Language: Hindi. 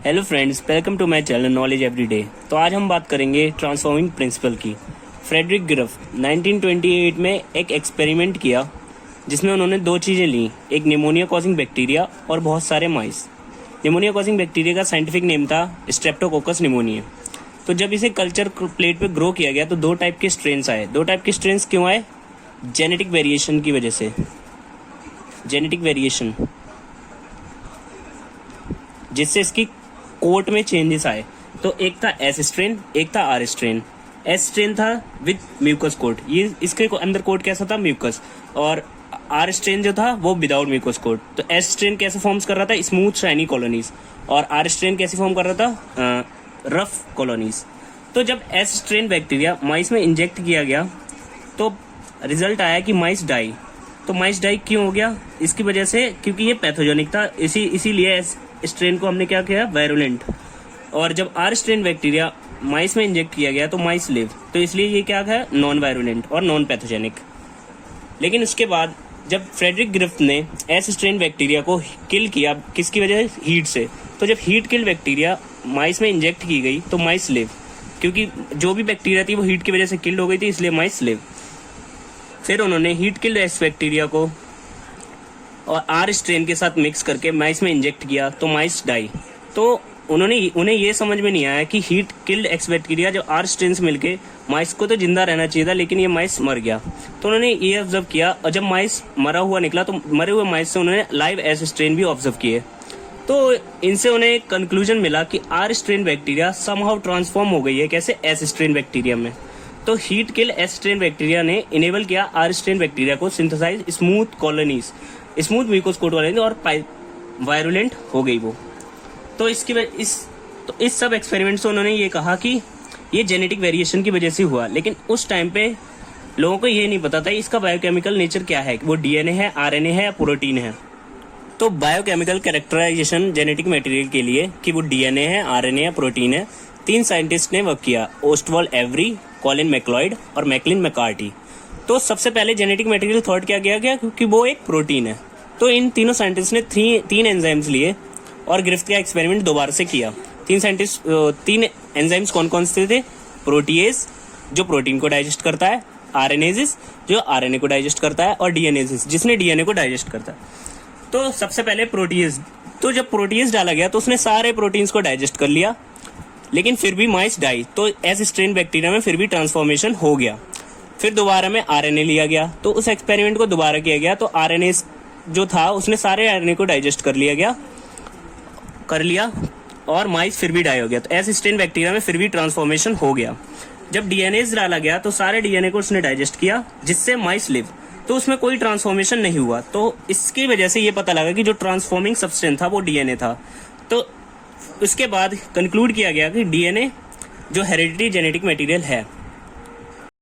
Hello friends, welcome to my channel knowledge everyday. तो आज हम बात करेंगे ट्रांसफॉर्मिंग प्रिंसिपल की। फ्रेडरिक ग्रफ 1928 में एक एक्सपेरिमेंट किया जिसमें उन्होंने दो चीज़ें ली, एक निमोनिया कॉजिंग बैक्टीरिया और बहुत सारे माइस। निमोनिया कॉजिंग बैक्टीरिया का साइंटिफिक नेम था स्ट्रेप्टोकोकस निमोनिया। तो जब इसे कल्चर प्लेट पे ग्रो किया गया तो दो टाइप के स्ट्रेन्स आए। दो टाइप के स्ट्रेन्स क्यों आए? जेनेटिक वेरिएशन की वजह से। जेनेटिक वेरिएशन जिससे इसकी कोट में चेंजेस आए। तो एक था एस स्ट्रेन, एक था आर स्ट्रेन। एस स्ट्रेन था विद म्यूकस कोट, ये इसके अंदर कोट कैसा था? म्यूकस। और आर स्ट्रेन जो था वो विदाउट म्यूकस कोट। तो एस स्ट्रेन कैसे फॉर्म्स कर रहा था? Smooth shiny colonies. और आर स्ट्रेन कैसे फॉर्म कर रहा था? Rough colonies. तो जब एस स्ट्रेन बैक्टीरिया माइस में इंजेक्ट किया गया तो रिजल्ट आया कि माइस डाई। तो माइस डाई क्यों हो गया? इसकी वजह से क्योंकि ये पैथोजेनिक था, इसीलिए एस स्ट्रेन को हमने क्या किया? वायरुलेंट। और जब आर स्ट्रेन बैक्टीरिया माइस में इंजेक्ट किया गया तो माइस लिव, तो इसलिए ये क्या है? नॉन वायरुलेंट और नॉन पैथोजेनिक। लेकिन उसके बाद जब फ्रेडरिक ग्रिफ्थ ने एस स्ट्रेन बैक्टीरिया को किल किया, किसकी वजह से? हीट से। तो जब हीट किल बैक्टीरिया माइस में इंजेक्ट की गई तो माइस लिव, क्योंकि जो भी बैक्टीरिया थी वो हीट की वजह से किल्ड हो गई थी, इसलिए माइस लिव। फिर उन्होंने हीट किल्ड एस बैक्टीरिया को और आर स्ट्रेन के साथ मिक्स करके माइस में इंजेक्ट किया तो माइस डाई। तो उन्हें ये समझ में नहीं आया कि हीट किल्ड एक्स बैक्टीरिया जो आर स्ट्रेन से मिलके माइस को तो जिंदा रहना चाहिए था, लेकिन ये माइस मर गया। तो उन्होंने ये ऑब्जर्व किया और जब माइस मरा हुआ निकला तो मरे हुए माइस से उन्होंने लाइव एस स्ट्रेन भी ऑब्जर्व किए। तो इनसे उन्हें एक कंक्लूजन मिला कि R strain bacteria somehow transform हो गई है। कैसे? एस स्ट्रेन बैक्टीरिया में। तो heat kill S strain bacteria ने इनेबल किया आर स्ट्रेन बैक्टीरिया को synthesise smooth colonies, smooth mucous coat वाले, और वायरुलेंट हो गई वो। तो इस सब एक्सपेरिमेंट से उन्होंने ये कहा कि ये जेनेटिक वेरिएशन की वजह से हुआ। लेकिन उस टाइम पे लोगों को ये नहीं पता था इसका बायोकेमिकल नेचर क्या है, वो डीएनए है, आरएनए है या प्रोटीन है। तो बायोकेमिकल कैरेक्टराइजेशन जेनेटिक मटेरियल के लिए कि वो डीएनए है, आरएनए या प्रोटीन है, 3 साइंटिस्ट ने वर्क किया, ओस्टवाल्ड एवरी, कॉलिन मैक्लॉयड और मैकलिन मैकार्टी। तो सबसे पहले जेनेटिक मटेरियल थॉट क्या किया गया? क्योंकि वो एक प्रोटीन है। तो इन तीनों साइंटिस्ट ने तीन एंजाइम्स लिए और ग्रिफ्थ का एक्सपेरिमेंट दोबारा से किया। तीन एंजाइम्स कौन कौन से थे? प्रोटीएज जो प्रोटीन को डाइजेस्ट करता है, आरएनएजेस जो आरएनए को डाइजेस्ट करता है, और डीएनएजेस जिसने डीएनए को डाइजेस्ट करता है। तो सबसे पहले प्रोटीएज। तो जब प्रोटीएज डाला गया तो उसने सारे प्रोटीन्स को डाइजेस्ट कर लिया, लेकिन फिर भी माइस डाई। तो एस स्ट्रेन बैक्टीरिया में फिर भी ट्रांसफॉर्मेशन हो गया। फिर दोबारा में आरएनए लिया गया, तो उस एक्सपेरिमेंट को दोबारा किया गया। तो आरएनए जो था उसने सारे आरएनए को डाइजेस्ट कर लिया और माइस फिर भी डाई हो गया। तो एस स्ट्रेन बैक्टीरिया में फिर भी ट्रांसफॉर्मेशन हो गया। जब डीएनए डाला गया तो सारे डीएनए को उसने डाइजेस्ट किया, जिससे माइस लिव। तो उसमें कोई ट्रांसफॉर्मेशन नहीं हुआ। तो इसकी वजह से ये पता लगा कि जो ट्रांसफॉर्मिंग सब्सटेंस था वो डीएनए था। तो उसके बाद कंक्लूड किया गया कि डीएनए जो हेरिडिटरी जेनेटिक मटेरियल है।